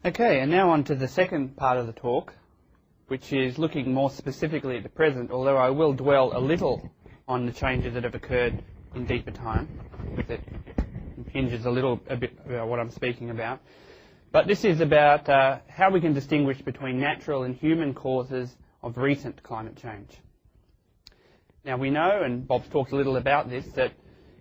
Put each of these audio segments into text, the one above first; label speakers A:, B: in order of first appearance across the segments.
A: Okay, and now on to the second part of the talk, which is looking more specifically at the present, although I will dwell a little on the changes that have occurred in deeper time, because it impinges a bit about what I'm speaking about. But this is about how we can distinguish between natural and human causes of recent climate change. Now we know, and Bob's talked a little about this, that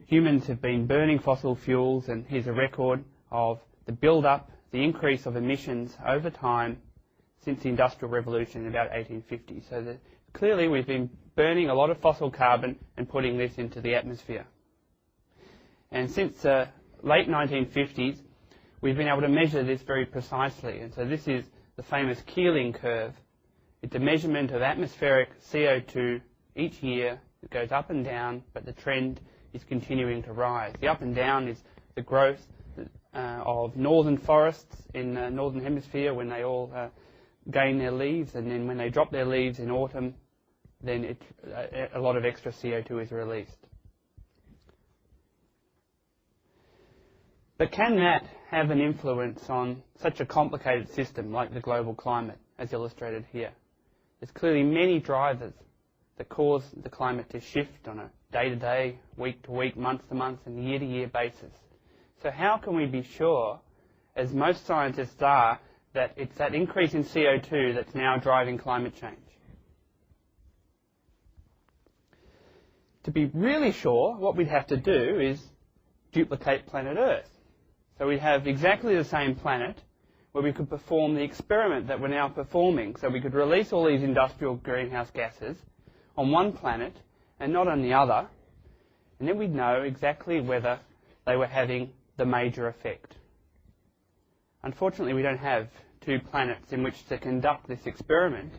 A: humans have been burning fossil fuels, and here's a record of the build-up, the increase of emissions over time since the Industrial Revolution in about 1850. So clearly we've been burning a lot of fossil carbon and putting this into the atmosphere. And since the late 1950s, we've been able to measure this very precisely. And so this is the famous Keeling curve. It's a measurement of atmospheric CO2 each year. It goes up and down, but the trend is continuing to rise. The up and down is the growth of northern forests in the northern hemisphere when they all gain their leaves, and then when they drop their leaves in autumn, then a lot of extra CO2 is released. But can that have an influence on such a complicated system like the global climate, as illustrated here? There's clearly many drivers that cause the climate to shift on a day-to-day, week-to-week, month-to-month, and year-to-year basis. So how can we be sure, as most scientists are, that it's that increase in CO2 that's now driving climate change? To be really sure, what we'd have to do is duplicate planet Earth. So we have exactly the same planet where we could perform the experiment that we're now performing. So we could release all these industrial greenhouse gases on one planet and not on the other, and then we'd know exactly whether they were having the major effect. Unfortunately, we don't have two planets in which to conduct this experiment.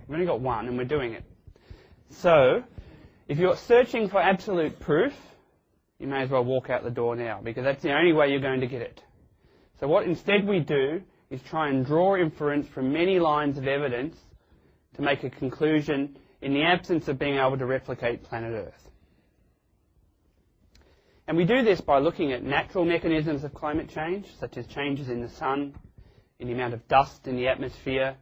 A: We've only got one, and we're doing it. So, if you're searching for absolute proof, you may as well walk out the door now, because that's the only way you're going to get it. So what instead we do is try and draw inference from many lines of evidence to make a conclusion in the absence of being able to replicate planet Earth. And we do this by looking at natural mechanisms of climate change, such as changes in the sun, in the amount of dust in the atmosphere,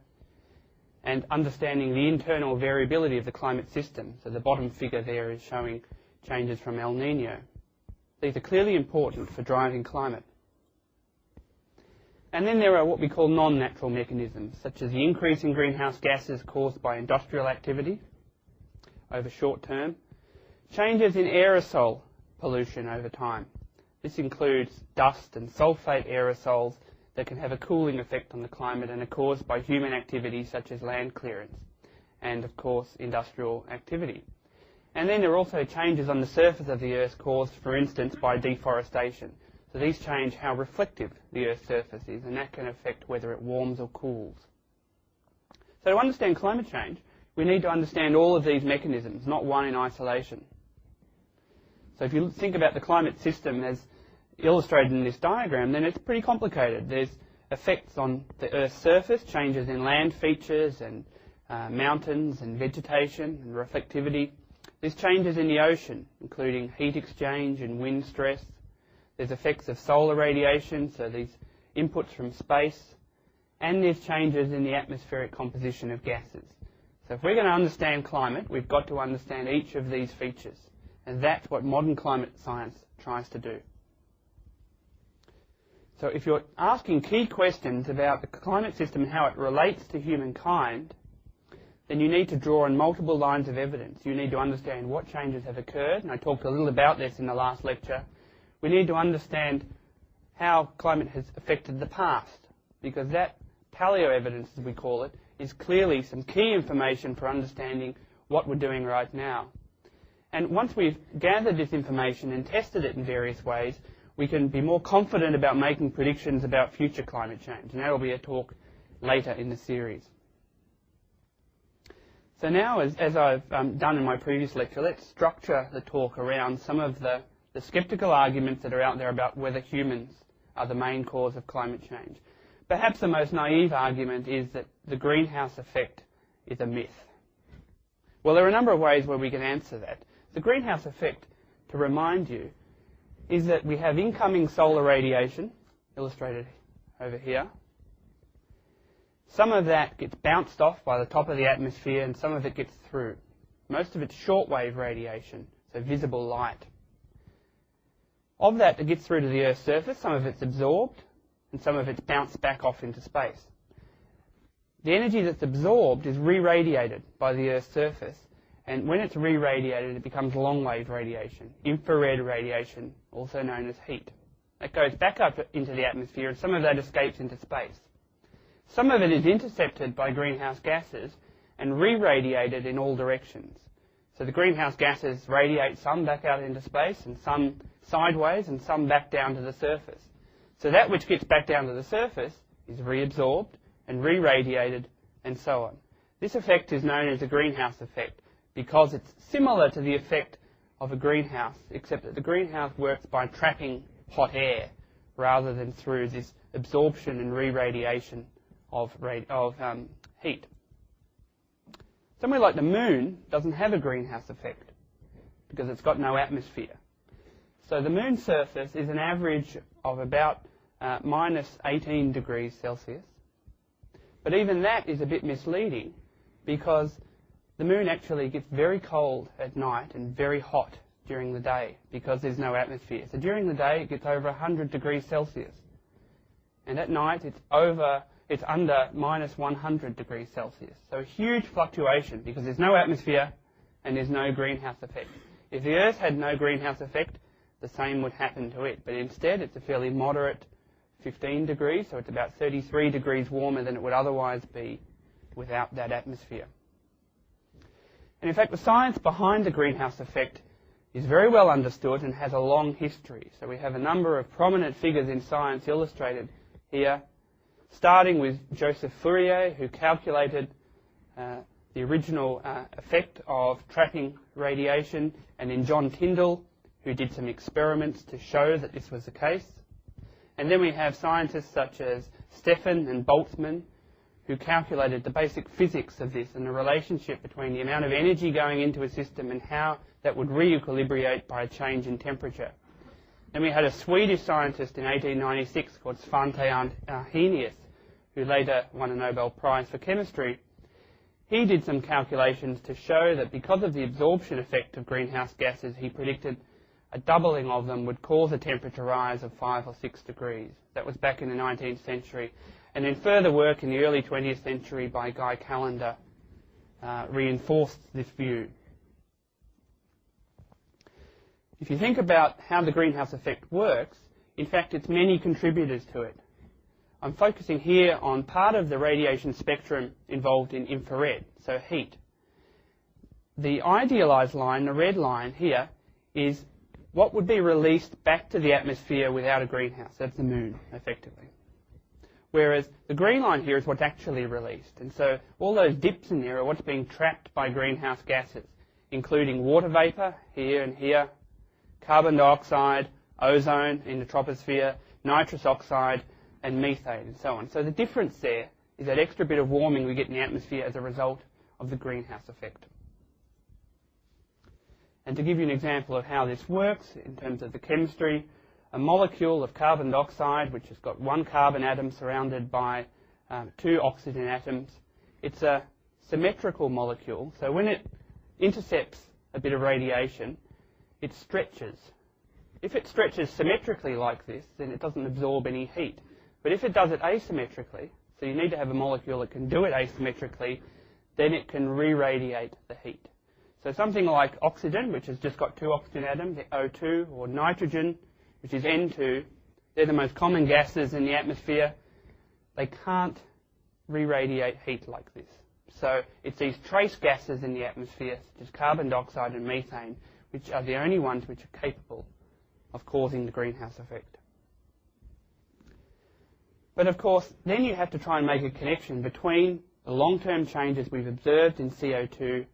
A: and understanding the internal variability of the climate system. So the bottom figure there is showing changes from El Nino. These are clearly important for driving climate. And then there are what we call non-natural mechanisms, such as the increase in greenhouse gases caused by industrial activity over short term, changes in aerosol pollution over time. This includes dust and sulfate aerosols that can have a cooling effect on the climate and are caused by human activity such as land clearance and, of course, industrial activity. And then there are also changes on the surface of the Earth caused, for instance, by deforestation. So these change how reflective the Earth's surface is, and that can affect whether it warms or cools. So to understand climate change, we need to understand all of these mechanisms, not one in isolation. So if you think about the climate system as illustrated in this diagram, then it's pretty complicated. There's effects on the Earth's surface, changes in land features and mountains and vegetation and reflectivity. There's changes in the ocean, including heat exchange and wind stress. There's effects of solar radiation, so these inputs from space. And there's changes in the atmospheric composition of gases. So if we're going to understand climate, we've got to understand each of these features. And that's what modern climate science tries to do. So if you're asking key questions about the climate system and how it relates to humankind, then you need to draw on multiple lines of evidence. You need to understand what changes have occurred, and I talked a little about this in the last lecture. We need to understand how climate has affected the past, because that paleo-evidence, as we call it, is clearly some key information for understanding what we're doing right now. And once we've gathered this information and tested it in various ways, we can be more confident about making predictions about future climate change. And that will be a talk later in the series. So now, as I've done in my previous lecture, let's structure the talk around some of the sceptical arguments that are out there about whether humans are the main cause of climate change. Perhaps the most naive argument is that the greenhouse effect is a myth. Well, there are a number of ways where we can answer that. The greenhouse effect, to remind you, is that we have incoming solar radiation, illustrated over here, Some of that gets bounced off by the top of the atmosphere and some of it gets through. Most of it's shortwave radiation, so visible light. Of that gets through to the Earth's surface, some of it's absorbed and some of it's bounced back off into space. The energy that's absorbed is re-radiated by the Earth's surface, and when it's re-radiated it becomes long-wave radiation, infrared radiation, also known as heat. That goes back up into the atmosphere and some of that escapes into space. Some of it is intercepted by greenhouse gases and re-radiated in all directions. So the greenhouse gases radiate some back out into space and some sideways and some back down to the surface. So that which gets back down to the surface is reabsorbed and re-radiated and so on. This effect is known as the greenhouse effect because it's similar to the effect of a greenhouse, except that the greenhouse works by trapping hot air rather than through this absorption and re-radiation of heat. Somewhere like the Moon doesn't have a greenhouse effect because it's got no atmosphere. So the Moon's surface is an average of about minus 18 degrees Celsius. But even that is a bit misleading because the Moon actually gets very cold at night and very hot during the day because there's no atmosphere. So during the day it gets over 100 degrees Celsius. And at night it's under minus 100 degrees Celsius. So a huge fluctuation because there's no atmosphere and there's no greenhouse effect. If the Earth had no greenhouse effect, the same would happen to it. But instead it's a fairly moderate 15 degrees, so it's about 33 degrees warmer than it would otherwise be without that atmosphere. And in fact, the science behind the greenhouse effect is very well understood and has a long history. So we have a number of prominent figures in science illustrated here, starting with Joseph Fourier, who calculated the original effect of trapping radiation, and then John Tyndall, who did some experiments to show that this was the case. And then we have scientists such as Stefan and Boltzmann, who calculated the basic physics of this and the relationship between the amount of energy going into a system and how that would re-equilibrate by a change in temperature. Then we had a Swedish scientist in 1896 called Svante Arrhenius, who later won a Nobel Prize for chemistry. He did some calculations to show that because of the absorption effect of greenhouse gases, he predicted a doubling of them would cause a temperature rise of 5 or 6 degrees. That was back in the 19th century. And then further work in the early 20th century by Guy Callender reinforced this view. If you think about how the greenhouse effect works, in fact it's many contributors to it. I'm focusing here on part of the radiation spectrum involved in infrared, so heat. The idealized line, the red line here, is what would be released back to the atmosphere without a greenhouse. That's the Moon, effectively. Whereas the green line here is what's actually released. And so all those dips in there are what's being trapped by greenhouse gases, including water vapor, here and here, carbon dioxide, ozone in the troposphere, nitrous oxide, and methane, and so on. So the difference there is that extra bit of warming we get in the atmosphere as a result of the greenhouse effect. And to give you an example of how this works in terms of the chemistry, a molecule of carbon dioxide, which has got one carbon atom surrounded by two oxygen atoms, it's a symmetrical molecule. So when it intercepts a bit of radiation, it stretches. If it stretches symmetrically like this, then it doesn't absorb any heat. But if it does it asymmetrically, so you need to have a molecule that can do it asymmetrically, then it can re-radiate the heat. So something like oxygen, which has just got two oxygen atoms, O2, or nitrogen, which is N2, they're the most common gases in the atmosphere. They can't re-radiate heat like this. So it's these trace gases in the atmosphere, such as carbon dioxide and methane, which are the only ones which are capable of causing the greenhouse effect. But of course, then you have to try and make a connection between the long-term changes we've observed in CO2,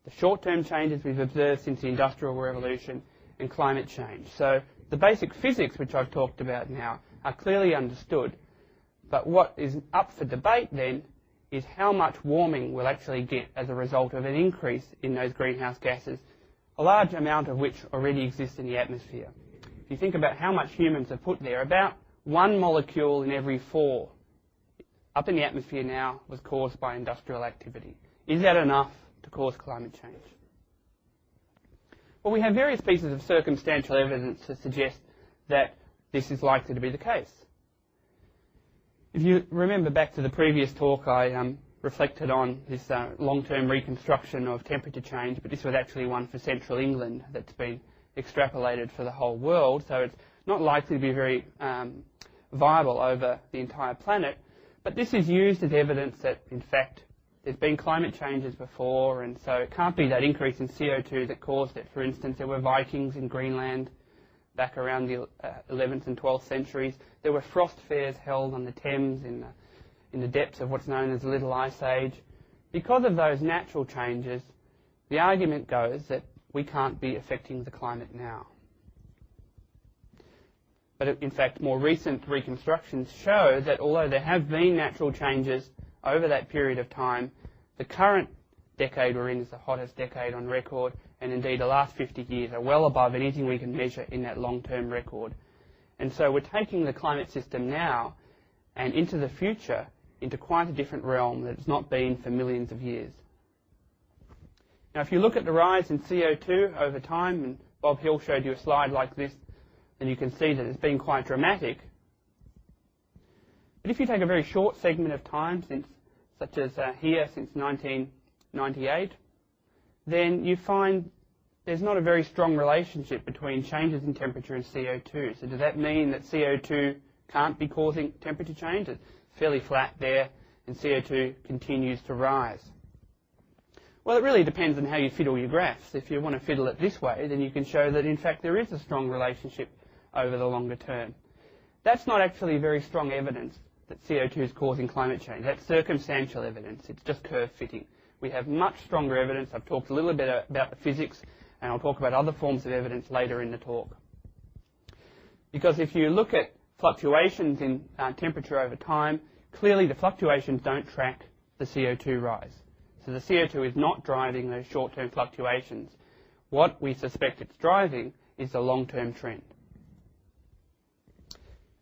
A: the short-term changes we've observed since the Industrial Revolution, and climate change. So the basic physics which I've talked about now are clearly understood, but what is up for debate then is how much warming we'll actually get as a result of an increase in those greenhouse gases, a large amount of which already exists in the atmosphere. If you think about how much humans have put there, about one molecule in every 4 up in the atmosphere now was caused by industrial activity. Is that enough to cause climate change? Well, we have various pieces of circumstantial evidence to suggest that this is likely to be the case. If you remember back to the previous talk, I reflected on this long-term reconstruction of temperature change, but this was actually one for central England that's been extrapolated for the whole world, so it's not likely to be very viable over the entire planet. But this is used as evidence that, in fact, there's been climate changes before, and so it can't be that increase in CO2 that caused it. For instance, there were Vikings in Greenland back around the 11th and 12th centuries. There were frost fairs held on the Thames in the depths of what's known as the Little Ice Age. Because of those natural changes, the argument goes that we can't be affecting the climate now. But in fact, more recent reconstructions show that although there have been natural changes over that period of time, the current decade we're in is the hottest decade on record, and indeed the last 50 years are well above anything we can measure in that long-term record. And so we're taking the climate system now and into the future into quite a different realm that it's not been for millions of years. Now, if you look at the rise in CO2 over time, and Bob Hill showed you a slide like this, then you can see that it's been quite dramatic. But if you take a very short segment of time, such as here since 1998, then you find there's not a very strong relationship between changes in temperature and CO2. So does that mean that CO2 can't be causing temperature change? It's fairly flat there, and CO2 continues to rise. Well, it really depends on how you fiddle your graphs. If you want to fiddle it this way, then you can show that in fact there is a strong relationship over the longer term. That's not actually very strong evidence that CO2 is causing climate change. That's circumstantial evidence. It's just curve fitting. We have much stronger evidence. I've talked a little bit about the physics, and I'll talk about other forms of evidence later in the talk. Because if you look at fluctuations in temperature over time, clearly the fluctuations don't track the CO2 rise. So the CO2 is not driving those short-term fluctuations. What we suspect it's driving is the long-term trend.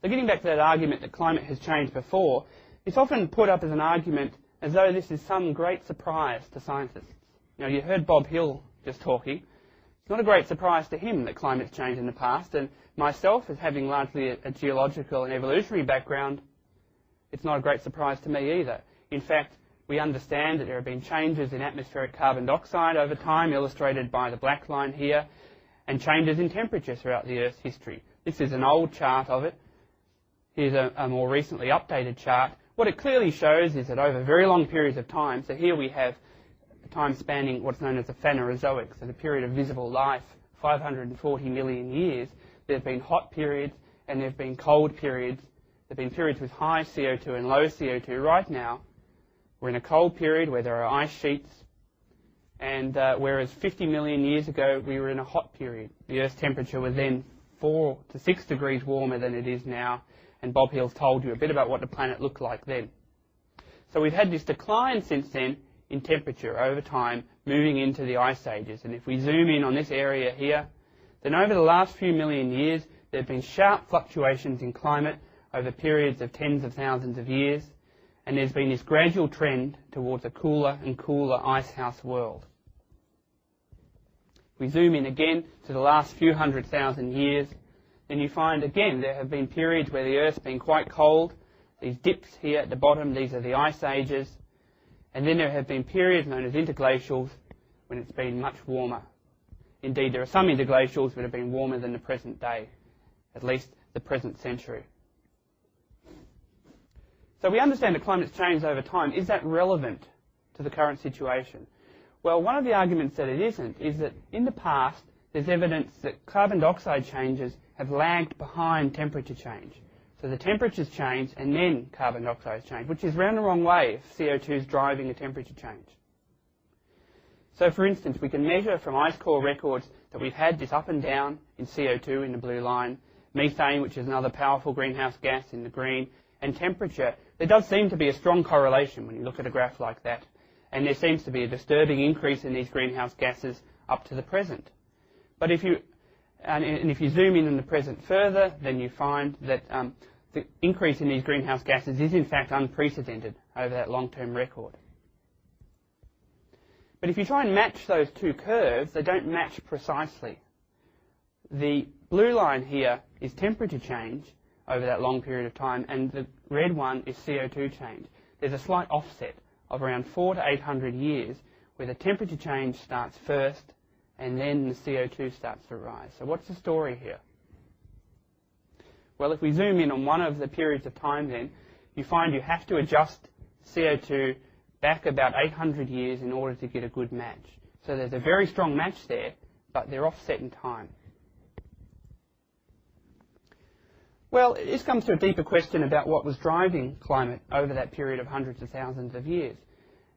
A: So getting back to that argument that climate has changed before, it's often put up as an argument as though this is some great surprise to scientists. Now, you heard Bob Hill just talking. It's not a great surprise to him that climate's changed in the past, and myself, as having largely a geological and evolutionary background, it's not a great surprise to me either. In fact, we understand that there have been changes in atmospheric carbon dioxide over time, illustrated by the black line here, and changes in temperature throughout the Earth's history. This is an old chart of it. Here's a more recently updated chart. What it clearly shows is that over very long periods of time, so here we have a time spanning what's known as the Phanerozoic, so the period of visible life, 540 million years, there have been hot periods and there have been cold periods. There have been periods with high CO2 and low CO2. Right now, we're in a cold period where there are ice sheets, and whereas 50 million years ago, we were in a hot period. The Earth's temperature was then 4 to 6 degrees warmer than it is now, and Bob Hill's told you a bit about what the planet looked like then. So we've had this decline since then in temperature over time, moving into the ice ages. And if we zoom in on this area here, then over the last few million years, there have been sharp fluctuations in climate over periods of tens of thousands of years, and there's been this gradual trend towards a cooler and cooler icehouse world. If we zoom in again to the last few 100,000 years, then you find, again, there have been periods where the Earth's been quite cold. These dips here at the bottom, these are the ice ages. And then there have been periods known as interglacials when it's been much warmer. Indeed, there are some interglacials that have been warmer than the present day, at least the present century. So we understand that climate's changed over time. Is that relevant to the current situation? Well, one of the arguments that it isn't is that in the past, there's evidence that carbon dioxide changes have lagged behind temperature change. So the temperature's changed and then carbon dioxide's changed, which is round the wrong way if CO2 is driving a temperature change. So for instance, we can measure from ice core records that we've had this up and down in CO2 in the blue line, methane, which is another powerful greenhouse gas, in the green, and temperature. There does seem to be a strong correlation when you look at a graph like that, and there seems to be a disturbing increase in these greenhouse gases up to the present. But if you zoom in the present further, then you find that the increase in these greenhouse gases is in fact unprecedented over that long-term record. But if you try and match those two curves, they don't match precisely. The blue line here is temperature change over that long period of time, and the red one is CO2 change. There's a slight offset of around 400 to 800 years where the temperature change starts first and then the CO2 starts to rise. So what's the story here? Well, if we zoom in on one of the periods of time then, you find you have to adjust CO2 back about 800 years in order to get a good match. So there's a very strong match there, but they're offset in time. Well, this comes to a deeper question about what was driving climate over that period of hundreds of thousands of years.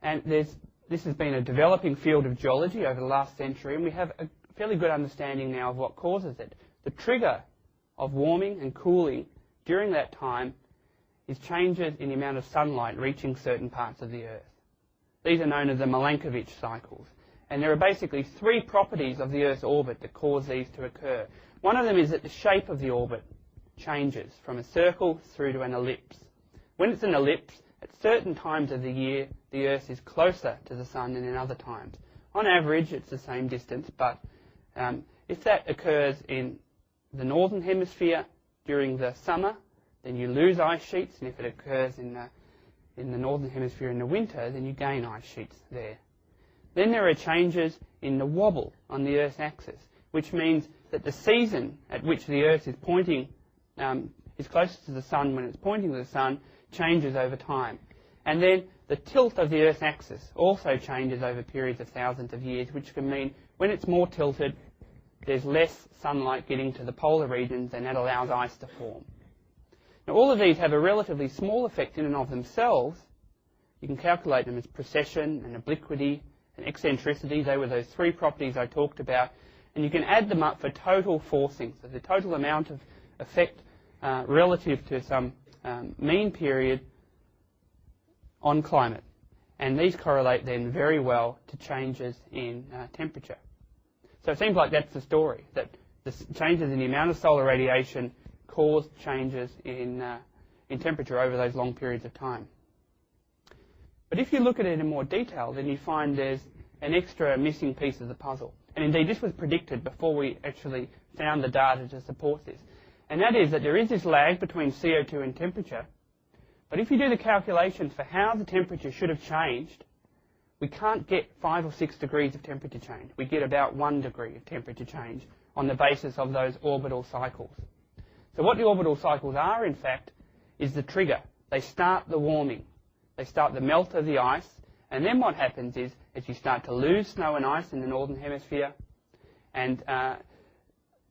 A: And this has been a developing field of geology over the last century, and we have a fairly good understanding now of what causes it. The trigger of warming and cooling during that time is changes in the amount of sunlight reaching certain parts of the Earth. These are known as the Milankovitch cycles. And there are basically three properties of the Earth's orbit that cause these to occur. One of them is that the shape of the orbit changes from a circle through to an ellipse. When it's an ellipse, at certain times of the year, the Earth is closer to the Sun than in other times. On average, it's the same distance, but if that occurs in the northern hemisphere during the summer, then you lose ice sheets, and if it occurs in the northern hemisphere in the winter, then you gain ice sheets there. Then there are changes in the wobble on the Earth's axis, which means that the season at which the Earth is pointing is closest to the Sun when it's pointing to the Sun changes over time. And then the tilt of the Earth's axis also changes over periods of thousands of years, which can mean when it's more tilted, there's less sunlight getting to the polar regions, and that allows ice to form. Now, all of these have a relatively small effect in and of themselves. You can calculate them as precession and obliquity and eccentricity. They were those three properties I talked about. And you can add them up for total forcing, so the total amount of effect relative to some mean period on climate. And these correlate then very well to changes in temperature. So it seems like that's the story, that the changes in the amount of solar radiation cause changes in temperature over those long periods of time. But if you look at it in more detail, then you find there's an extra missing piece of the puzzle. And indeed, this was predicted before we actually found the data to support this. And that is that there is this lag between CO2 and temperature. But if you do the calculations for how the temperature should have changed, we can't get 5 or 6 degrees of temperature change. We get about 1 degree of temperature change on the basis of those orbital cycles. So what the orbital cycles are, in fact, is the trigger. They start the warming. They start the melt of the ice. And then what happens is, as you start to lose snow and ice in the northern hemisphere, and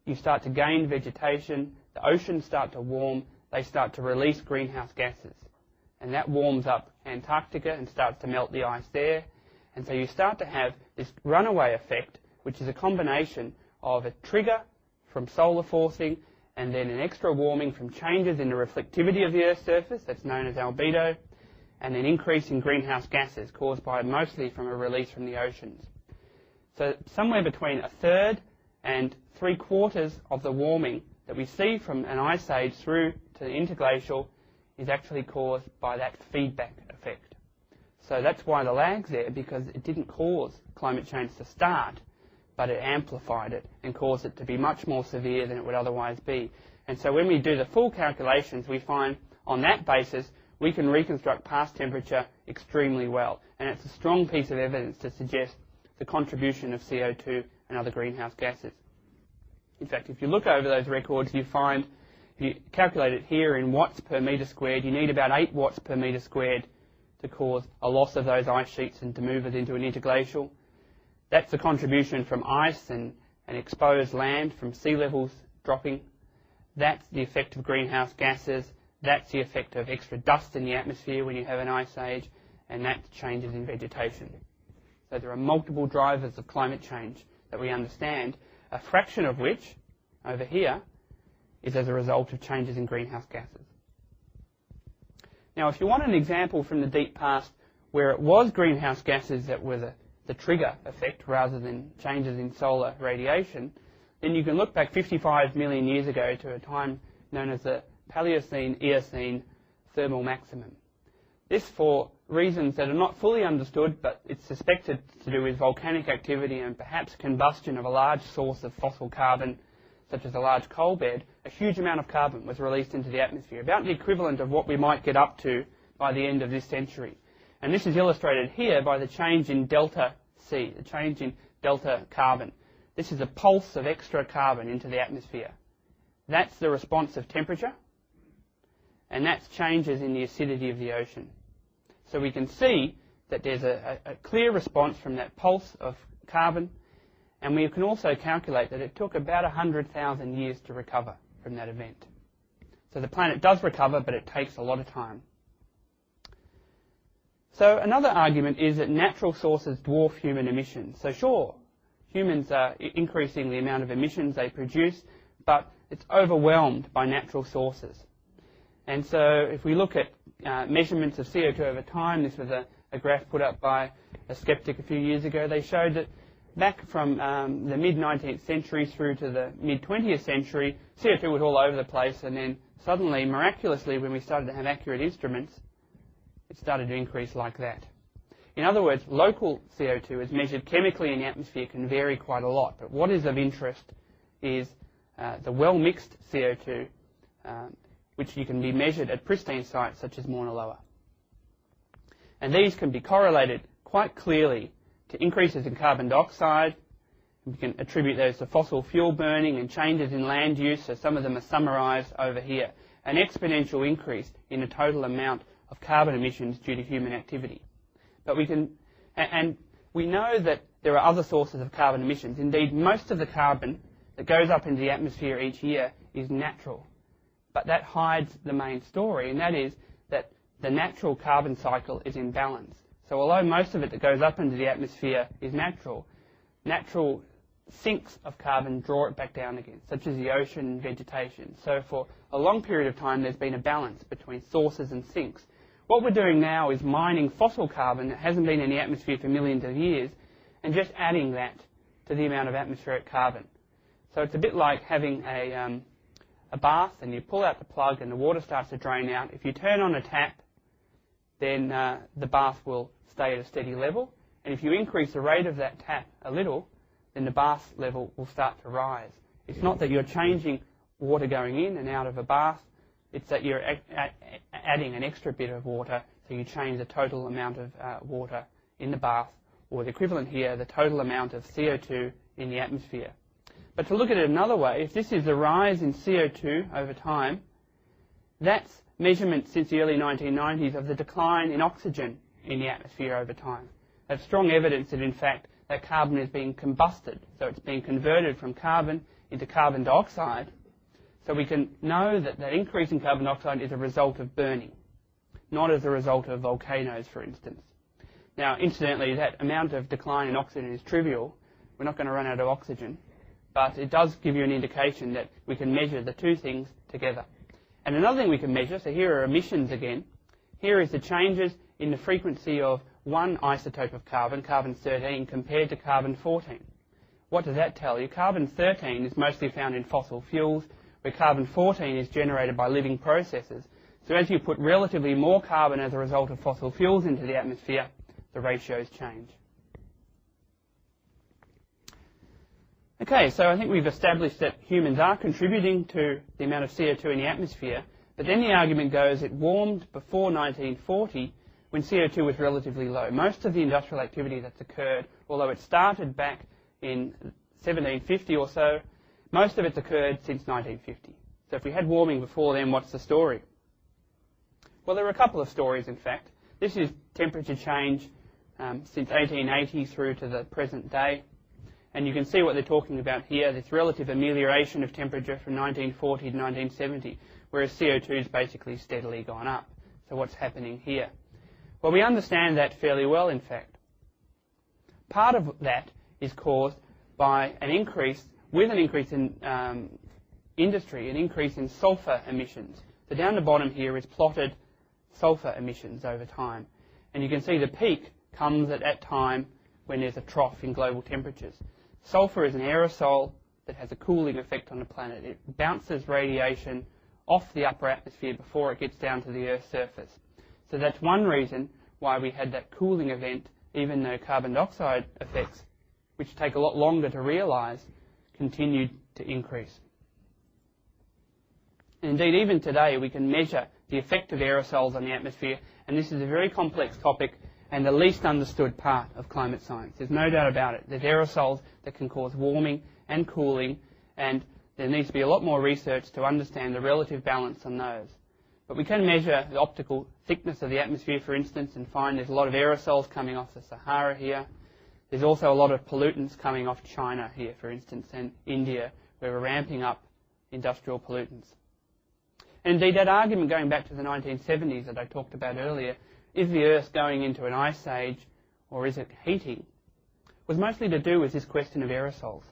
A: you start to gain vegetation, the oceans start to warm, they start to release greenhouse gases. And that warms up Antarctica and starts to melt the ice there. And so you start to have this runaway effect, which is a combination of a trigger from solar forcing and then an extra warming from changes in the reflectivity of the Earth's surface, that's known as albedo, and an increase in greenhouse gases caused by mostly from a release from the oceans. So somewhere between a third and 3/4 of the warming that we see from an ice age through to the interglacial is actually caused by that feedback effect. So that's why the lag's there, because it didn't cause climate change to start, but it amplified it and caused it to be much more severe than it would otherwise be. And so when we do the full calculations, we find on that basis we can reconstruct past temperature extremely well. And it's a strong piece of evidence to suggest the contribution of CO2 and other greenhouse gases. In fact, if you look over those records, you find, if you calculate it here in watts per metre squared, you need about 8 watts per metre squared to cause a loss of those ice sheets and to move it into an interglacial. That's the contribution from ice and exposed land from sea levels dropping. That's the effect of greenhouse gases. That's the effect of extra dust in the atmosphere when you have an ice age, and that's changes in vegetation. So there are multiple drivers of climate change that we understand, a fraction of which, over here, is as a result of changes in greenhouse gases. Now, if you want an example from the deep past where it was greenhouse gases that were the trigger effect rather than changes in solar radiation, then you can look back 55 million years ago to a time known as the Paleocene-Eocene thermal maximum. This for reasons that are not fully understood, but it's suspected to do with volcanic activity and perhaps combustion of a large source of fossil carbon, such as a large coal bed. A huge amount of carbon was released into the atmosphere, about the equivalent of what we might get up to by the end of this century. And this is illustrated here by the change in delta C, the change in delta carbon. This is a pulse of extra carbon into the atmosphere. That's the response of temperature, and that's changes in the acidity of the ocean. So we can see that there's a clear response from that pulse of carbon, and we can also calculate that it took about 100,000 years to recover from that event. So the planet does recover, but it takes a lot of time. So another argument is that natural sources dwarf human emissions. So sure, humans are increasing the amount of emissions they produce, but it's overwhelmed by natural sources. And so if we look at measurements of CO2 over time, this was a graph put up by a skeptic a few years ago, they showed that back from the mid-19th century through to the mid-20th century, CO2 was all over the place, and then suddenly, miraculously, when we started to have accurate instruments, it started to increase like that. In other words, local CO2 as measured chemically in the atmosphere can vary quite a lot, but what is of interest is the well-mixed CO2, which you can be measured at pristine sites such as Mauna Loa. And these can be correlated quite clearly to increases in carbon dioxide. We can attribute those to fossil fuel burning and changes in land use, so some of them are summarised over here. An exponential increase in the total amount of carbon emissions due to human activity. But we know that there are other sources of carbon emissions. Indeed, most of the carbon that goes up into the atmosphere each year is natural. But that hides the main story, and that is that the natural carbon cycle is in balance. So although most of it that goes up into the atmosphere is natural sinks of carbon draw it back down again, such as the ocean and vegetation. So for a long period of time, there's been a balance between sources and sinks. What we're doing now is mining fossil carbon that hasn't been in the atmosphere for millions of years and just adding that to the amount of atmospheric carbon. So it's a bit like having a bath, and you pull out the plug and the water starts to drain out. If you turn on a tap, then the bath will stay at a steady level. And if you increase the rate of that tap a little, then the bath level will start to rise. It's not that you're changing water going in and out of a bath, it's that you're adding an extra bit of water, so you change the total amount of water in the bath, or the equivalent here, the total amount of CO2 in the atmosphere. But to look at it another way, if this is the rise in CO2 over time, that's measurement since the early 1990s of the decline in oxygen in the atmosphere over time. That's strong evidence that, in fact, that carbon is being combusted, so it's being converted from carbon into carbon dioxide. So we can know that that increase in carbon dioxide is a result of burning, not as a result of volcanoes, for instance. Now, incidentally, that amount of decline in oxygen is trivial. We're not going to run out of oxygen. But it does give you an indication that we can measure the two things together. And another thing we can measure, so here are emissions again. Here is the changes in the frequency of one isotope of carbon, carbon-13, compared to carbon-14. What does that tell you? Carbon-13 is mostly found in fossil fuels, where carbon-14 is generated by living processes. So as you put relatively more carbon as a result of fossil fuels into the atmosphere, the ratios change. Okay, so I think we've established that humans are contributing to the amount of CO2 in the atmosphere, but then the argument goes it warmed before 1940 when CO2 was relatively low. Most of the industrial activity that's occurred, although it started back in 1750 or so, most of it's occurred since 1950. So if we had warming before then, what's the story? Well, there are a couple of stories, in fact. This is temperature change since 1880 through to the present day. And you can see what they're talking about here, this relative amelioration of temperature from 1940 to 1970, whereas CO2 has basically steadily gone up. So what's happening here? Well, we understand that fairly well, in fact. Part of that is caused by an increase in industry, an increase in sulfur emissions. So down the bottom here is plotted sulfur emissions over time. And you can see the peak comes at that time when there's a trough in global temperatures. Sulfur is an aerosol that has a cooling effect on the planet. It bounces radiation off the upper atmosphere before it gets down to the Earth's surface. So that's one reason why we had that cooling event, even though carbon dioxide effects, which take a lot longer to realise, continued to increase. Indeed, even today, we can measure the effect of aerosols on the atmosphere, and this is a very complex topic and the least understood part of climate science. There's no doubt about it. There's aerosols that can cause warming and cooling, and there needs to be a lot more research to understand the relative balance on those. But we can measure the optical thickness of the atmosphere, for instance, and find there's a lot of aerosols coming off the Sahara here. There's also a lot of pollutants coming off China here, for instance, and India, where we're ramping up industrial pollutants. And indeed, that argument going back to the 1970s that I talked about earlier, is the Earth going into an ice age or is it heating, was mostly to do with this question of aerosols.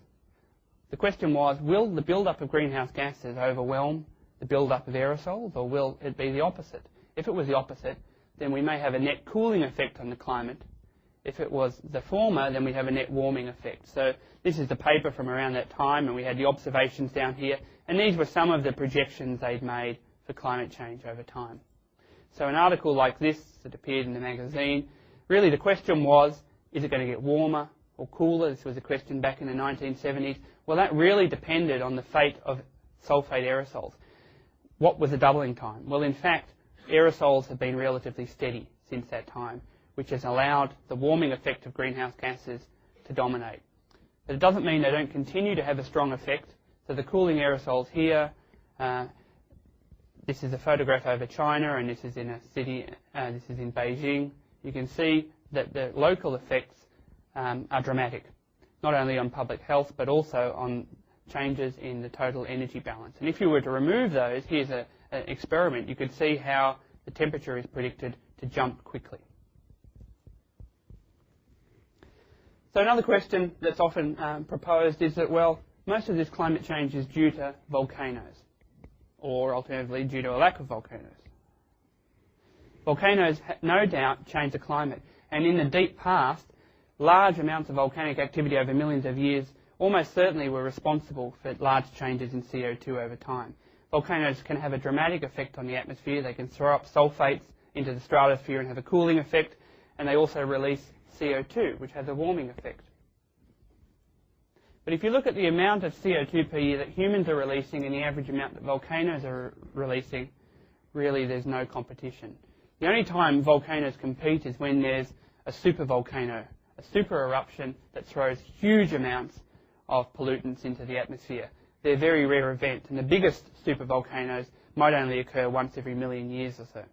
A: The question was, will the build-up of greenhouse gases overwhelm the build-up of aerosols, or will it be the opposite? If it was the opposite, then we may have a net cooling effect on the climate. If it was the former, then we have a net warming effect. So this is the paper from around that time, and we had the observations down here, and these were some of the projections they'd made for climate change over time. So an article like this that appeared in the magazine, really the question was, is it going to get warmer or cooler? This was a question back in the 1970s. Well, that really depended on the fate of sulfate aerosols. What was the doubling time? Well, in fact, aerosols have been relatively steady since that time, which has allowed the warming effect of greenhouse gases to dominate. But it doesn't mean they don't continue to have a strong effect. So the cooling aerosols here, this is a photograph over China, and this is in a city, this is in Beijing. You can see that the local effects are dramatic, not only on public health, but also on changes in the total energy balance. And if you were to remove those, here's an experiment, you could see how the temperature is predicted to jump quickly. So another question that's often proposed is that, well, most of this climate change is due to volcanoes, or alternatively due to a lack of volcanoes. Volcanoes, no doubt, change the climate, and in the deep past, large amounts of volcanic activity over millions of years almost certainly were responsible for large changes in CO2 over time. Volcanoes can have a dramatic effect on the atmosphere. They can throw up sulfates into the stratosphere and have a cooling effect, and they also release CO2, which has a warming effect. But if you look at the amount of CO2 per year that humans are releasing and the average amount that volcanoes are releasing, really there's no competition. The only time volcanoes compete is when there's a supervolcano, a super eruption that throws huge amounts of pollutants into the atmosphere. They're a very rare event, and the biggest supervolcanoes might only occur once every million years or so.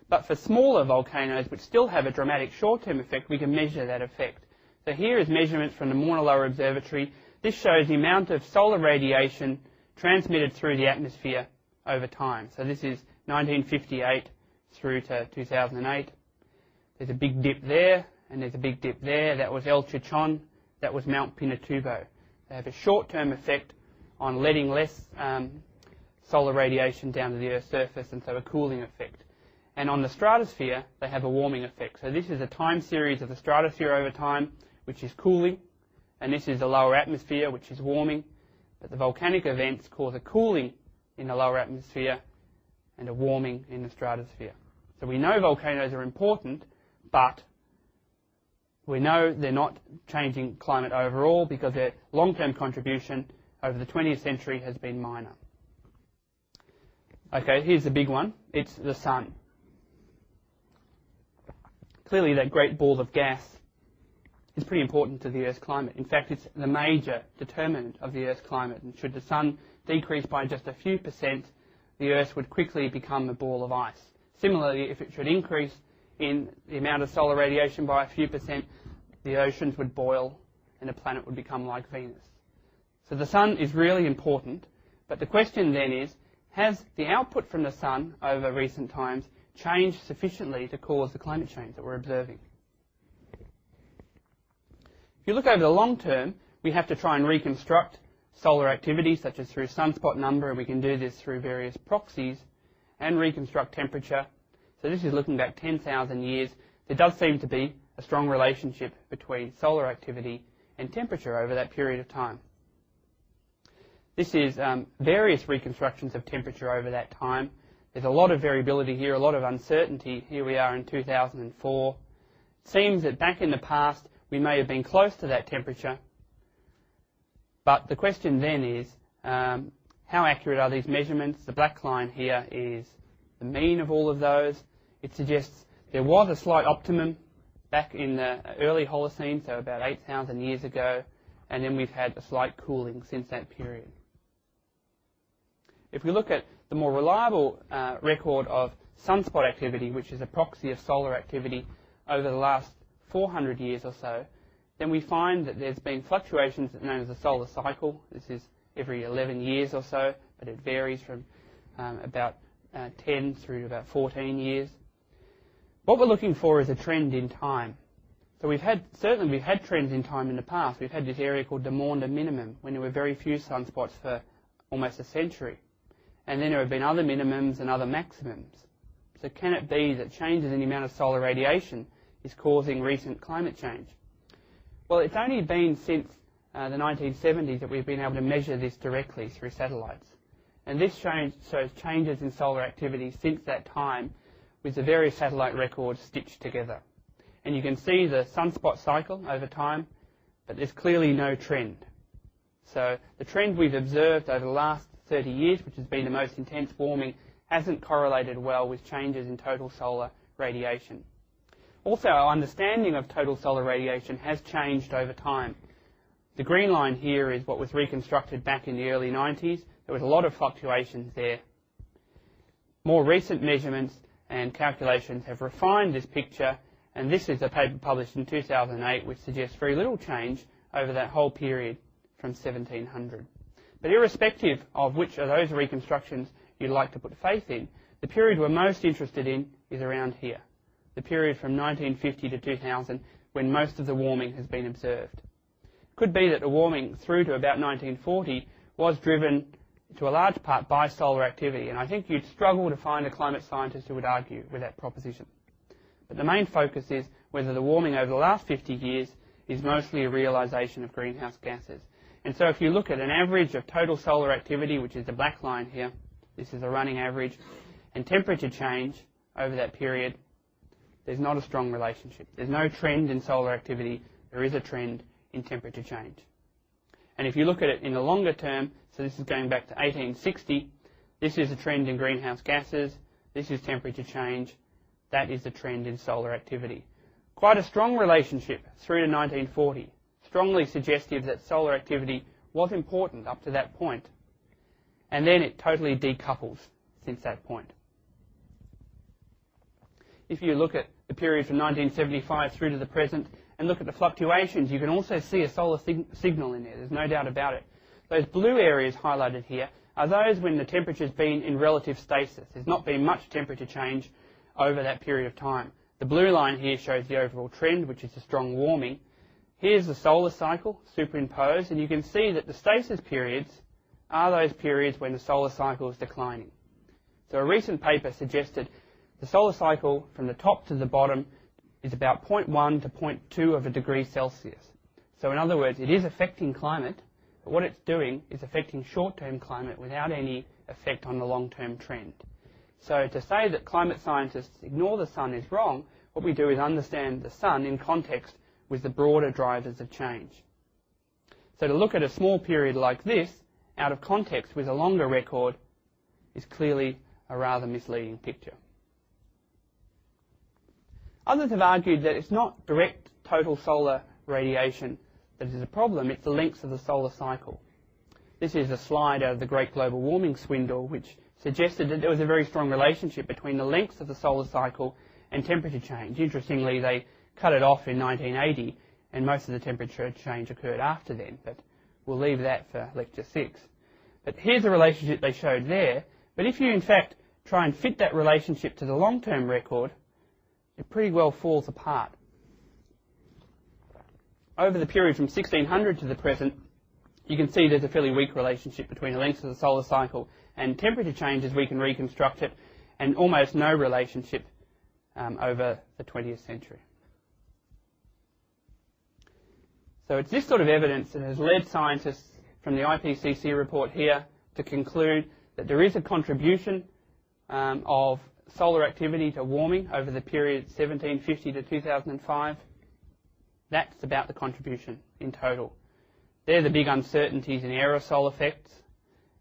A: But for smaller volcanoes, which still have a dramatic short-term effect, we can measure that effect. So here is measurements from the Mauna Loa Observatory. This shows the amount of solar radiation transmitted through the atmosphere over time. So this is 1958 through to 2008. There's a big dip there, and there's a big dip there. That was El Chichon. That was Mount Pinatubo. They have a short-term effect on letting less solar radiation down to the Earth's surface, and so a cooling effect. And on the stratosphere, they have a warming effect. So this is a time series of the stratosphere over time, which is cooling, and this is the lower atmosphere, which is warming. But the volcanic events cause a cooling in the lower atmosphere and a warming in the stratosphere. So we know volcanoes are important, but we know they're not changing climate overall because their long-term contribution over the 20th century has been minor. Okay, here's the big one. It's the sun. Clearly, that great ball of gas is pretty important to the Earth's climate. In fact, it's the major determinant of the Earth's climate. And should the sun decrease by just a few percent, the Earth would quickly become a ball of ice. Similarly, if it should increase in the amount of solar radiation by a few percent, the oceans would boil and the planet would become like Venus. So the sun is really important, but the question then is, has the output from the sun over recent times changed sufficiently to cause the climate change that we're observing? If you look over the long term, we have to try and reconstruct solar activity, such as through sunspot number, and we can do this through various proxies, and reconstruct temperature. So this is looking back 10,000 years. There does seem to be a strong relationship between solar activity and temperature over that period of time. This is various reconstructions of temperature over that time. There's a lot of variability here, a lot of uncertainty. Here we are in 2004. It seems that back in the past we may have been close to that temperature, but the question then is, how accurate are these measurements? The black line here is the mean of all of those. It suggests there was a slight optimum back in the early Holocene, so about 8,000 years ago, and then we've had a slight cooling since that period. If we look at the more reliable record of sunspot activity, which is a proxy of solar activity over the last 400 years or so, then we find that there's been fluctuations known as the solar cycle. This is every 11 years or so, but it varies from about 10 through to about 14 years. What we're looking for is a trend in time. So we've had trends in time in the past. We've had this area called the Maunder minimum, when there were very few sunspots for almost a century. And then there have been other minimums and other maximums. So can it be that changes in the amount of solar radiation is causing recent climate change? Well, it's only been since the 1970s that we've been able to measure this directly through satellites. And this shows changes in solar activity since that time with the various satellite records stitched together. And you can see the sunspot cycle over time, but there's clearly no trend. So the trend we've observed over the last 30 years, which has been the most intense warming, hasn't correlated well with changes in total solar radiation. Also, our understanding of total solar radiation has changed over time. The green line here is what was reconstructed back in the early 90s. There was a lot of fluctuations there. More recent measurements and calculations have refined this picture, and this is a paper published in 2008 which suggests very little change over that whole period from 1700. But irrespective of which of those reconstructions you'd like to put faith in, the period we're most interested in is around here, the period from 1950 to 2000, when most of the warming has been observed. It could be that the warming through to about 1940 was driven to a large part by solar activity, and I think you'd struggle to find a climate scientist who would argue with that proposition. But the main focus is whether the warming over the last 50 years is mostly a realisation of greenhouse gases. And so if you look at an average of total solar activity, which is the black line here, this is a running average, and temperature change over that period, there's not a strong relationship. There's no trend in solar activity. There is a trend in temperature change. And if you look at it in the longer term, so this is going back to 1860, this is a trend in greenhouse gases, this is temperature change, that is the trend in solar activity. Quite a strong relationship through to 1940, strongly suggestive that solar activity was important up to that point. And then it totally decouples since that point. If you look at the period from 1975 through to the present and look at the fluctuations, you can also see a solar signal in there. There's no doubt about it. Those blue areas highlighted here are those when the temperature's been in relative stasis. There's not been much temperature change over that period of time. The blue line here shows the overall trend, which is a strong warming. Here's the solar cycle superimposed, and you can see that the stasis periods are those periods when the solar cycle is declining. So a recent paper suggested the solar cycle from the top to the bottom is about 0.1 to 0.2 of a degree Celsius. So in other words, it is affecting climate, but what it's doing is affecting short-term climate without any effect on the long-term trend. So to say that climate scientists ignore the sun is wrong, what we do is understand the sun in context with the broader drivers of change. So to look at a small period like this, out of context with a longer record, is clearly a rather misleading picture. Others have argued that it's not direct total solar radiation that is a problem, it's the lengths of the solar cycle. This is a slide out of the Great Global Warming Swindle, which suggested that there was a very strong relationship between the lengths of the solar cycle and temperature change. Interestingly, they cut it off in 1980, and most of the temperature change occurred after then, but we'll leave that for Lecture 6. But here's the relationship they showed there, but if you in fact try and fit that relationship to the long-term record, it pretty well falls apart. Over the period from 1600 to the present, you can see there's a fairly weak relationship between the length of the solar cycle and temperature change as we can reconstruct it, and almost no relationship over the 20th century. So it's this sort of evidence that has led scientists from the IPCC report here to conclude that there is a contribution of solar activity to warming over the period 1750 to 2005. That's about the contribution in total. They're the big uncertainties in aerosol effects.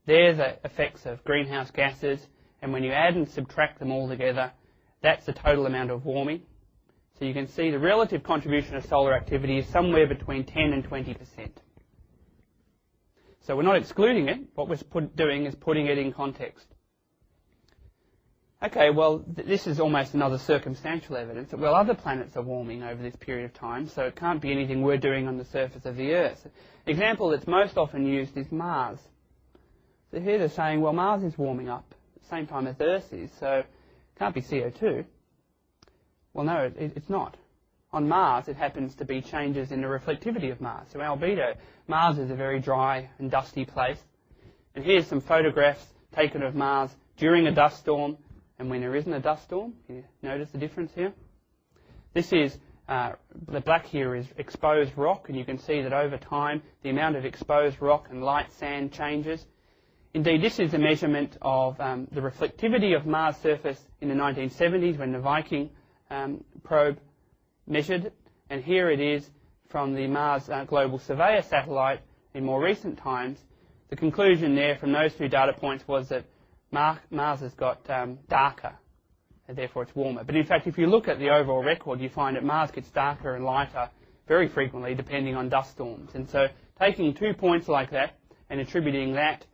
A: They're the effects of greenhouse gases. And when you add and subtract them all together, that's the total amount of warming. So you can see the relative contribution of solar activity is somewhere between 10 and 20%. So we're not excluding it. What we're doing is putting it in context. Okay, well, this is almost another circumstantial evidence that, well, other planets are warming over this period of time, so it can't be anything we're doing on the surface of the Earth. An example that's most often used is Mars. So here they're saying, well, Mars is warming up at the same time as Earth is, so it can't be CO2. Well, no, it's not. On Mars, it happens to be changes in the reflectivity of Mars. So albedo, Mars is a very dry and dusty place. And here's some photographs taken of Mars during a dust storm and when there isn't a dust storm. Can you notice the difference here? This is, the black here is exposed rock, and you can see that over time the amount of exposed rock and light sand changes. Indeed, this is a measurement of the reflectivity of Mars' surface in the 1970s when the Viking probe measured it, and here it is from the Mars Global Surveyor satellite in more recent times. The conclusion there from those two data points was that Mars has got darker, and therefore it's warmer. But in fact, if you look at the overall record, you find that Mars gets darker and lighter very frequently depending on dust storms. And so taking 2 points like that and attributing that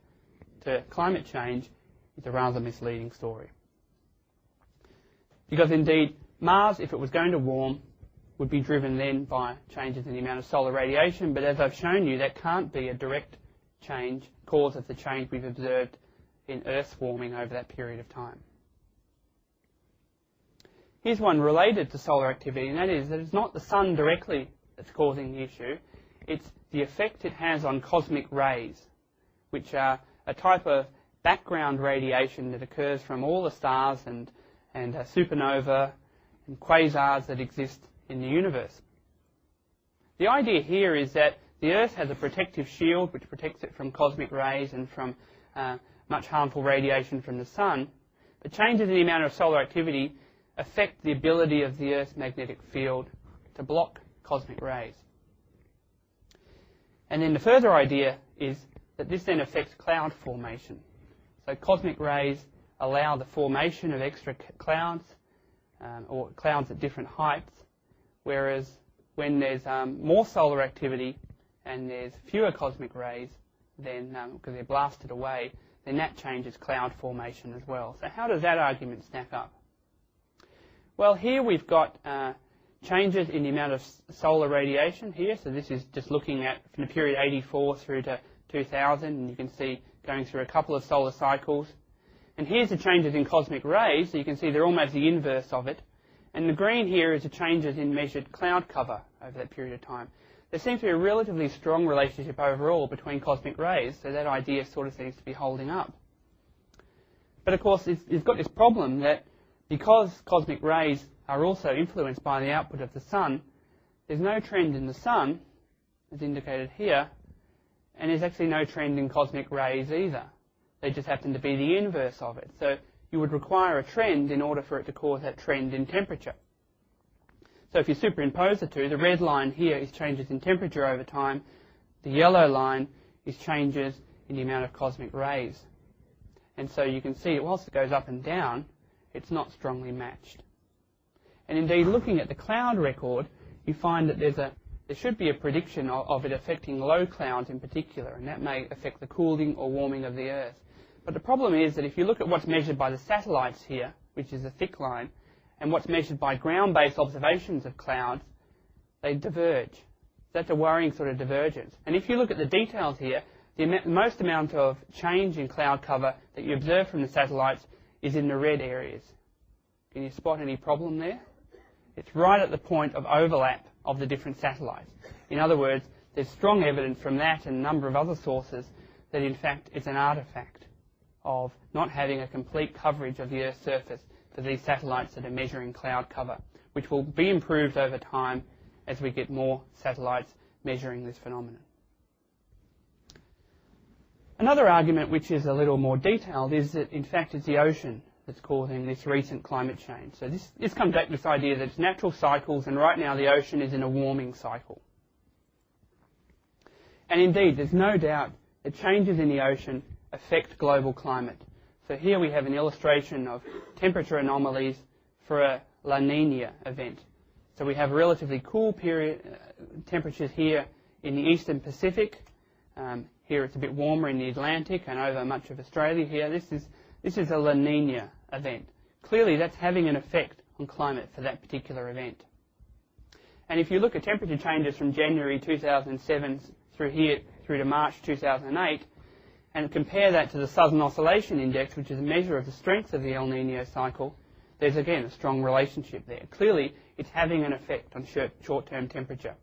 A: to climate change is a rather misleading story. Because indeed, Mars, if it was going to warm, would be driven then by changes in the amount of solar radiation, but as I've shown you, that can't be a direct cause of the change we've observed in Earth's warming over that period of time. Here's one related to solar activity, and that is that it's not the sun directly that's causing the issue, it's the effect it has on cosmic rays, which are a type of background radiation that occurs from all the stars and supernova and quasars that exist in the universe. The idea here is that the Earth has a protective shield which protects it from cosmic rays and from much harmful radiation from the sun, but changes in the amount of solar activity affect the ability of the Earth's magnetic field to block cosmic rays. And then the further idea is that this then affects cloud formation. So cosmic rays allow the formation of extra clouds, or clouds at different heights, whereas when there's more solar activity and there's fewer cosmic rays, then because they're blasted away, then that changes cloud formation as well. So how does that argument stack up? Well, here we've got changes in the amount of solar radiation here. So this is just looking at from the period 84 through to 2000, and you can see going through a couple of solar cycles. And here's the changes in cosmic rays, so you can see they're almost the inverse of it. And the green here is the changes in measured cloud cover over that period of time. There seems to be a relatively strong relationship overall between cosmic rays, so that idea sort of seems to be holding up. But of course, it's got this problem that because cosmic rays are also influenced by the output of the sun, there's no trend in the sun, as indicated here, and there's actually no trend in cosmic rays either. They just happen to be the inverse of it. So you would require a trend in order for it to cause that trend in temperature. So if you superimpose the two, the red line here is changes in temperature over time. The yellow line is changes in the amount of cosmic rays. And so you can see, whilst it goes up and down, it's not strongly matched. And indeed, looking at the cloud record, you find that there should be a prediction of it affecting low clouds in particular, and that may affect the cooling or warming of the Earth. But the problem is that if you look at what's measured by the satellites here, which is a thick line, and what's measured by ground-based observations of clouds, they diverge. That's a worrying sort of divergence. And if you look at the details here, the most amount of change in cloud cover that you observe from the satellites is in the red areas. Can you spot any problem there? It's right at the point of overlap of the different satellites. In other words, there's strong evidence from that and a number of other sources that in fact it's an artifact of not having a complete coverage of the Earth's surface for these satellites that are measuring cloud cover, which will be improved over time as we get more satellites measuring this phenomenon. Another argument, which is a little more detailed, is that in fact it's the ocean that's causing this recent climate change. So this comes back to this idea that it's natural cycles, and right now the ocean is in a warming cycle. And indeed, there's no doubt that changes in the ocean affect global climate. So here we have an illustration of temperature anomalies for a La Nina event. So we have relatively cool temperatures here in the eastern Pacific. Here it's a bit warmer in the Atlantic and over much of Australia here. This is a La Nina event. Clearly that's having an effect on climate for that particular event. And if you look at temperature changes from January 2007 through to March 2008, and compare that to the Southern Oscillation Index, which is a measure of the strength of the El Nino cycle, there's again a strong relationship there. Clearly, it's having an effect on short-term temperature.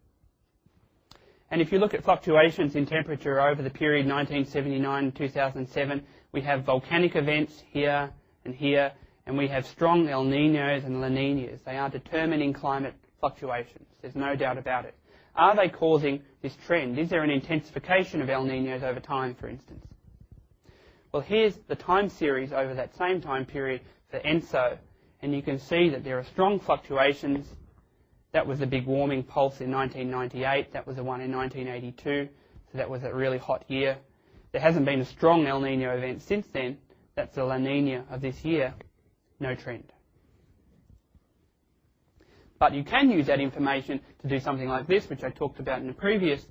A: And if you look at fluctuations in temperature over the period 1979 and 2007, we have volcanic events here, and we have strong El Ninos and La Ninas. They are determining climate fluctuations. There's no doubt about it. Are they causing this trend? Is there an intensification of El Ninos over time, for instance? Well, here's the time series over that same time period for ENSO, and you can see that there are strong fluctuations. That was the big warming pulse in 1998. That was the one in 1982. So that was a really hot year. There hasn't been a strong El Nino event since then. That's the La Nina of this year. No trend. But you can use that information to do something like this, which I talked about in the previous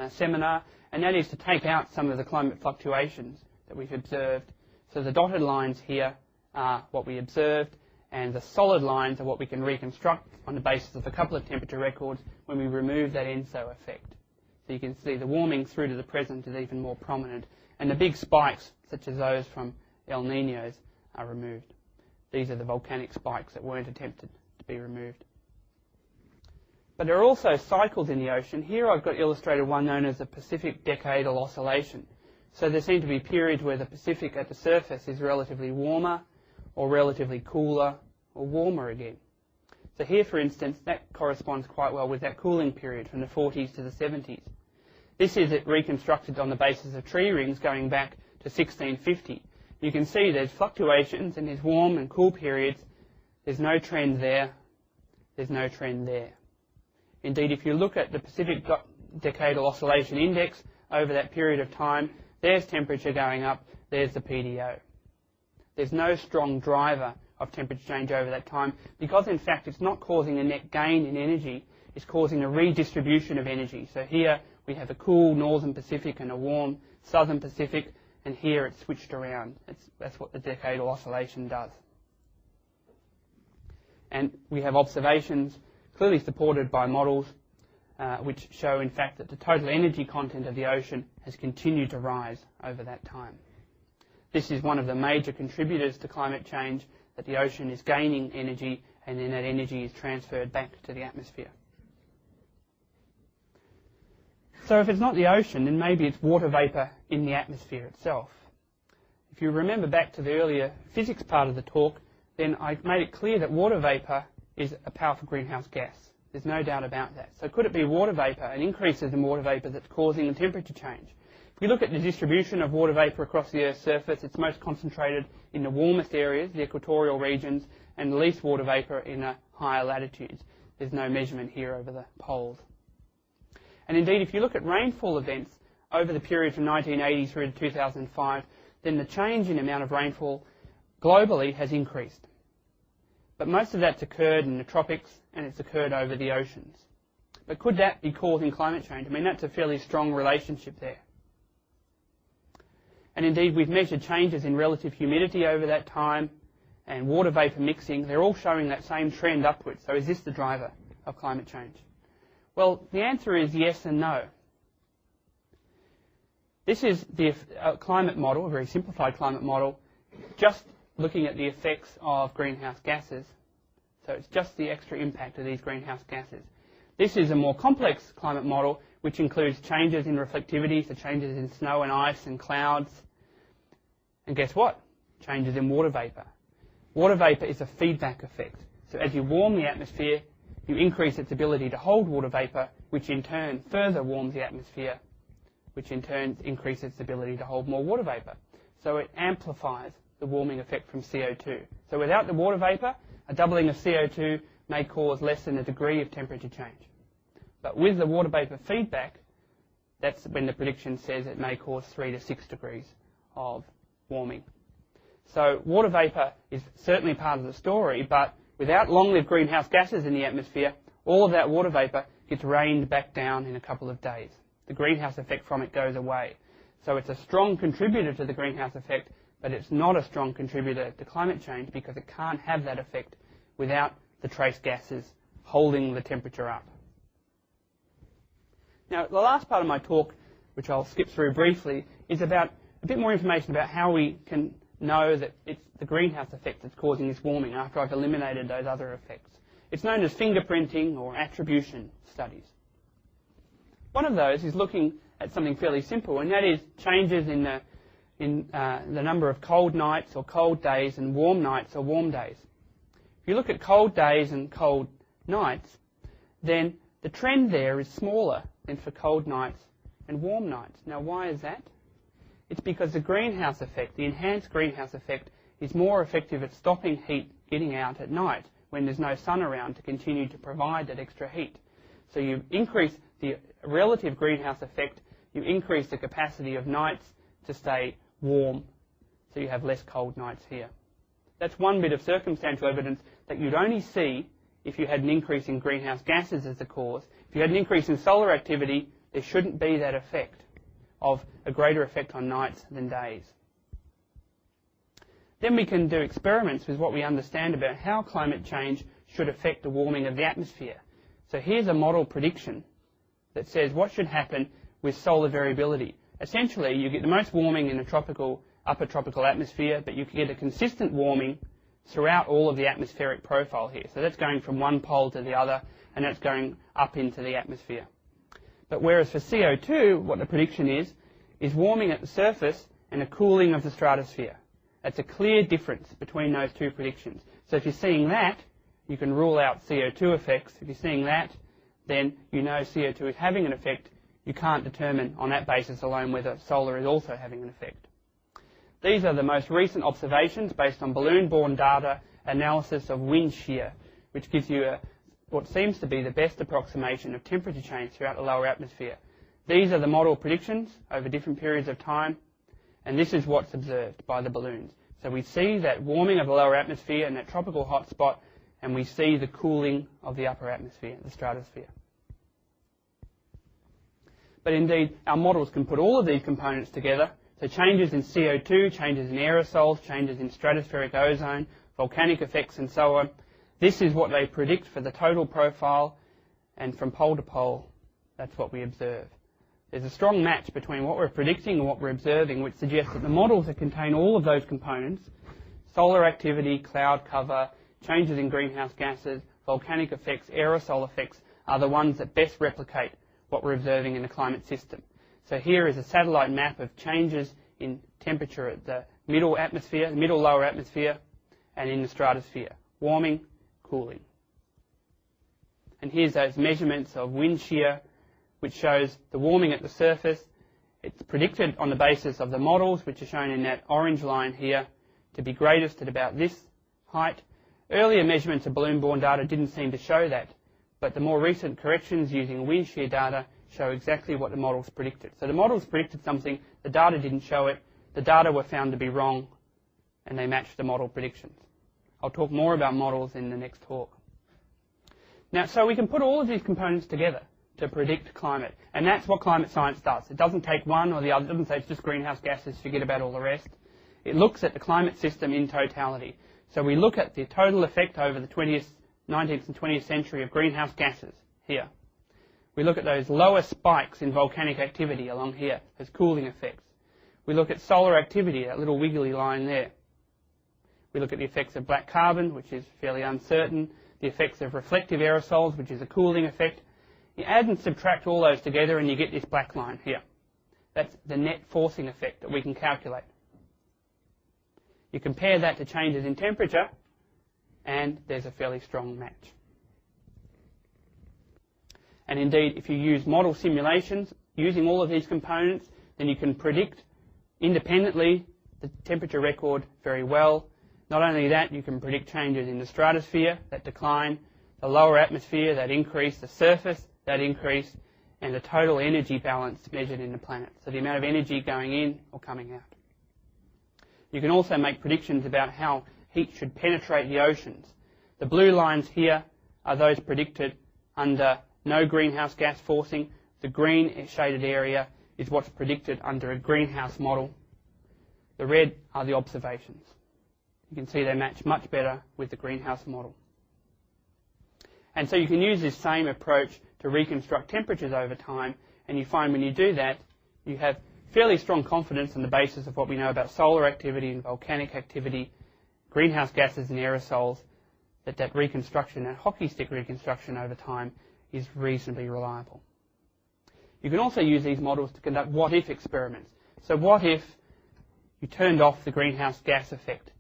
A: seminar, and that is to take out some of the climate fluctuations that we've observed. So the dotted lines here are what we observed, and the solid lines are what we can reconstruct on the basis of a couple of temperature records when we remove that ENSO effect. So you can see the warming through to the present is even more prominent, and the big spikes, such as those from El Ninos, are removed. These are the volcanic spikes that weren't attempted to be removed. But there are also cycles in the ocean. Here I've got illustrated one known as the Pacific Decadal Oscillation. So there seem to be periods where the Pacific at the surface is relatively warmer, or relatively cooler, or warmer again. So here, for instance, that corresponds quite well with that cooling period from the 40s to the 70s. This is it reconstructed on the basis of tree rings going back to 1650. You can see there's fluctuations and there's warm and cool periods. There's no trend there. There's no trend there. Indeed, if you look at the Pacific Decadal Oscillation Index over that period of time, there's temperature going up, there's the PDO. There's no strong driver of temperature change over that time because, in fact, it's not causing a net gain in energy, it's causing a redistribution of energy. So here we have a cool northern Pacific and a warm southern Pacific, and here it's switched around. That's what the decadal oscillation does. And we have observations clearly supported by models which show, in fact, that the total energy content of the ocean has continued to rise over that time. This is one of the major contributors to climate change, that the ocean is gaining energy and then that energy is transferred back to the atmosphere. So if it's not the ocean, then maybe it's water vapour in the atmosphere itself. If you remember back to the earlier physics part of the talk, then I made it clear that water vapour is a powerful greenhouse gas. There's no doubt about that. So could it be water vapour and increases in water vapour that's causing a temperature change? If we look at the distribution of water vapour across the Earth's surface, it's most concentrated in the warmest areas, the equatorial regions, and the least water vapour in the higher latitudes. There's no measurement here over the poles. And indeed, if you look at rainfall events over the period from 1980 through to 2005, then the change in amount of rainfall globally has increased. But most of that's occurred in the tropics and it's occurred over the oceans. But could that be causing climate change? I mean, that's a fairly strong relationship there. And indeed, we've measured changes in relative humidity over that time and water vapour mixing. They're all showing that same trend upwards. So is this the driver of climate change? Well, the answer is yes and no. This is the climate model, a very simplified climate model, just looking at the effects of greenhouse gases. So it's just the extra impact of these greenhouse gases. This is a more complex climate model, which includes changes in reflectivity, so changes in snow and ice and clouds. And guess what? Changes in water vapour. Water vapour is a feedback effect. So as you warm the atmosphere, you increase its ability to hold water vapour, which in turn further warms the atmosphere, which in turn increases its ability to hold more water vapour. So it amplifies the warming effect from CO2. So without the water vapour, a doubling of CO2 may cause less than a degree of temperature change. But with the water vapour feedback, that's when the prediction says it may cause 3 to 6 degrees of warming. So water vapour is certainly part of the story, but without long-lived greenhouse gases in the atmosphere, all of that water vapour gets rained back down in a couple of days. The greenhouse effect from it goes away. So it's a strong contributor to the greenhouse effect, but it's not a strong contributor to climate change because it can't have that effect without the trace gases holding the temperature up. Now, the last part of my talk, which I'll skip through briefly, is about a bit more information about how we can know that it's the greenhouse effect that's causing this warming after I've eliminated those other effects. It's known as fingerprinting or attribution studies. One of those is looking at something fairly simple, and that is changes in the number of cold nights or cold days and warm nights or warm days. If you look at cold days and cold nights, then the trend there is smaller than for cold nights and warm nights. Now, why is that? It's because the greenhouse effect, the enhanced greenhouse effect, is more effective at stopping heat getting out at night when there's no sun around to continue to provide that extra heat. So you increase the relative greenhouse effect, you increase the capacity of nights to stay warm, so you have less cold nights here. That's one bit of circumstantial evidence that you'd only see if you had an increase in greenhouse gases as the cause. If you had an increase in solar activity, there shouldn't be that effect of a greater effect on nights than days. Then we can do experiments with what we understand about how climate change should affect the warming of the atmosphere. So here's a model prediction that says what should happen with solar variability. Essentially, you get the most warming in a tropical, upper tropical atmosphere, but you can get a consistent warming throughout all of the atmospheric profile here. So that's going from one pole to the other, and that's going up into the atmosphere. But whereas for CO2, what the prediction is warming at the surface and a cooling of the stratosphere. That's a clear difference between those two predictions. So if you're seeing that, you can rule out CO2 effects. If you're seeing that, then you know CO2 is having an effect. You can't determine on that basis alone whether solar is also having an effect. These are the most recent observations based on balloon-borne data analysis of wind shear, which gives you what seems to be the best approximation of temperature change throughout the lower atmosphere. These are the model predictions over different periods of time, and this is what's observed by the balloons. So we see that warming of the lower atmosphere and that tropical hotspot, and we see the cooling of the upper atmosphere, the stratosphere. But indeed, our models can put all of these components together. So changes in CO2, changes in aerosols, changes in stratospheric ozone, volcanic effects and so on. This is what they predict for the total profile, and from pole to pole, that's what we observe. There's a strong match between what we're predicting and what we're observing, which suggests that the models that contain all of those components, solar activity, cloud cover, changes in greenhouse gases, volcanic effects, aerosol effects, are the ones that best replicate what we're observing in the climate system. So here is a satellite map of changes in temperature at the middle atmosphere, the middle lower atmosphere, and in the stratosphere. Warming, cooling. And here's those measurements of wind shear, which shows the warming at the surface. It's predicted on the basis of the models, which are shown in that orange line here, to be greatest at about this height. Earlier measurements of balloon-borne data didn't seem to show that, but the more recent corrections using wind shear data show exactly what the models predicted. So the models predicted something, the data didn't show it, the data were found to be wrong, and they matched the model predictions. I'll talk more about models in the next talk. Now, so we can put all of these components together to predict climate, and that's what climate science does. It doesn't take one or the other, it doesn't say it's just greenhouse gases, forget about all the rest. It looks at the climate system in totality. So we look at the total effect over the 19th and 20th century of greenhouse gases here. We look at those lower spikes in volcanic activity along here as cooling effects. We look at solar activity, that little wiggly line there. We look at the effects of black carbon, which is fairly uncertain, the effects of reflective aerosols, which is a cooling effect. You add and subtract all those together and you get this black line here. That's the net forcing effect that we can calculate. You compare that to changes in temperature, and there's a fairly strong match. And indeed, if you use model simulations using all of these components, then you can predict independently the temperature record very well. Not only that, you can predict changes in the stratosphere that decline, the lower atmosphere that increase, the surface that increase, and the total energy balance measured in the planet. So the amount of energy going in or coming out. You can also make predictions about how heat should penetrate the oceans. The blue lines here are those predicted under no greenhouse gas forcing. The green shaded area is what's predicted under a greenhouse model. The red are the observations. You can see they match much better with the greenhouse model. And so you can use this same approach to reconstruct temperatures over time, and you find when you do that, you have fairly strong confidence on the basis of what we know about solar activity and volcanic activity, greenhouse gases and aerosols, that reconstruction, that hockey stick reconstruction over time, is reasonably reliable. You can also use these models to conduct what-if experiments. So what if you turned off the greenhouse gas effect?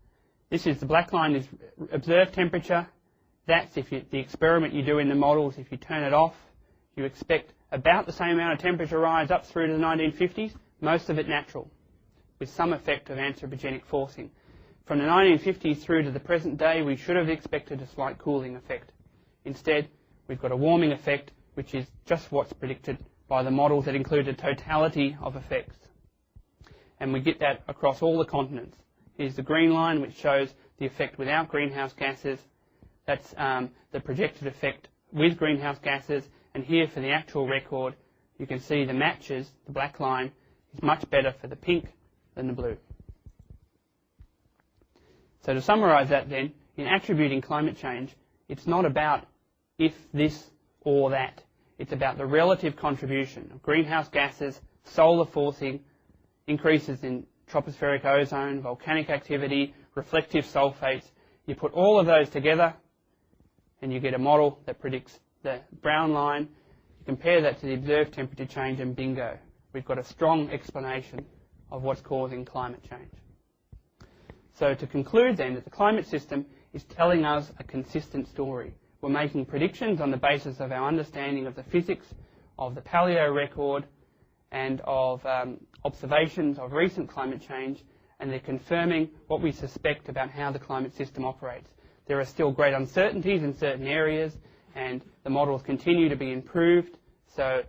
A: This is the black line is observed temperature. That's if the experiment you do in the models, if you turn it off, you expect about the same amount of temperature rise up through to the 1950s, most of it natural, with some effect of anthropogenic forcing. From the 1950s through to the present day, we should have expected a slight cooling effect. Instead, we've got a warming effect, which is just what's predicted by the models that include a totality of effects. And we get that across all the continents. Here's the green line, which shows the effect without greenhouse gases. That's the projected effect with greenhouse gases. And here for the actual record, you can see the matches, the black line, is much better for the pink than the blue. So to summarise that then, in attributing climate change, it's not about if this or that. It's about the relative contribution of greenhouse gases, solar forcing, increases in tropospheric ozone, volcanic activity, reflective sulfates. You put all of those together and you get a model that predicts the brown line. You compare that to the observed temperature change and bingo. We've got a strong explanation of what's causing climate change. So to conclude then, that the climate system is telling us a consistent story. We're making predictions on the basis of our understanding of the physics of the paleo record and of observations of recent climate change, and they're confirming what we suspect about how the climate system operates. There are still great uncertainties in certain areas, and the models continue to be improved, so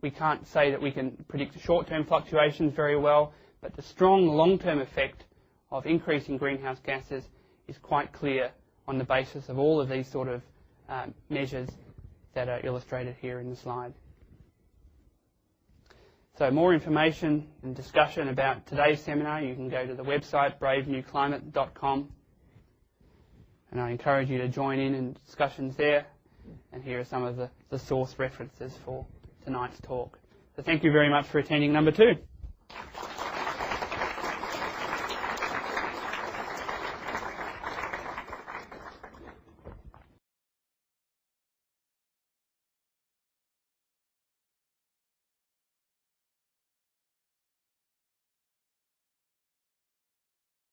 A: we can't say that we can predict short-term fluctuations very well, but the strong long-term effect of increasing greenhouse gases is quite clear on the basis of all of these sort of measures that are illustrated here in the slide. So more information and discussion about today's seminar, you can go to the website bravenewclimate.com, and I encourage you to join in discussions there, and here are some of the source references for tonight's talk. So thank you very much for attending number 2.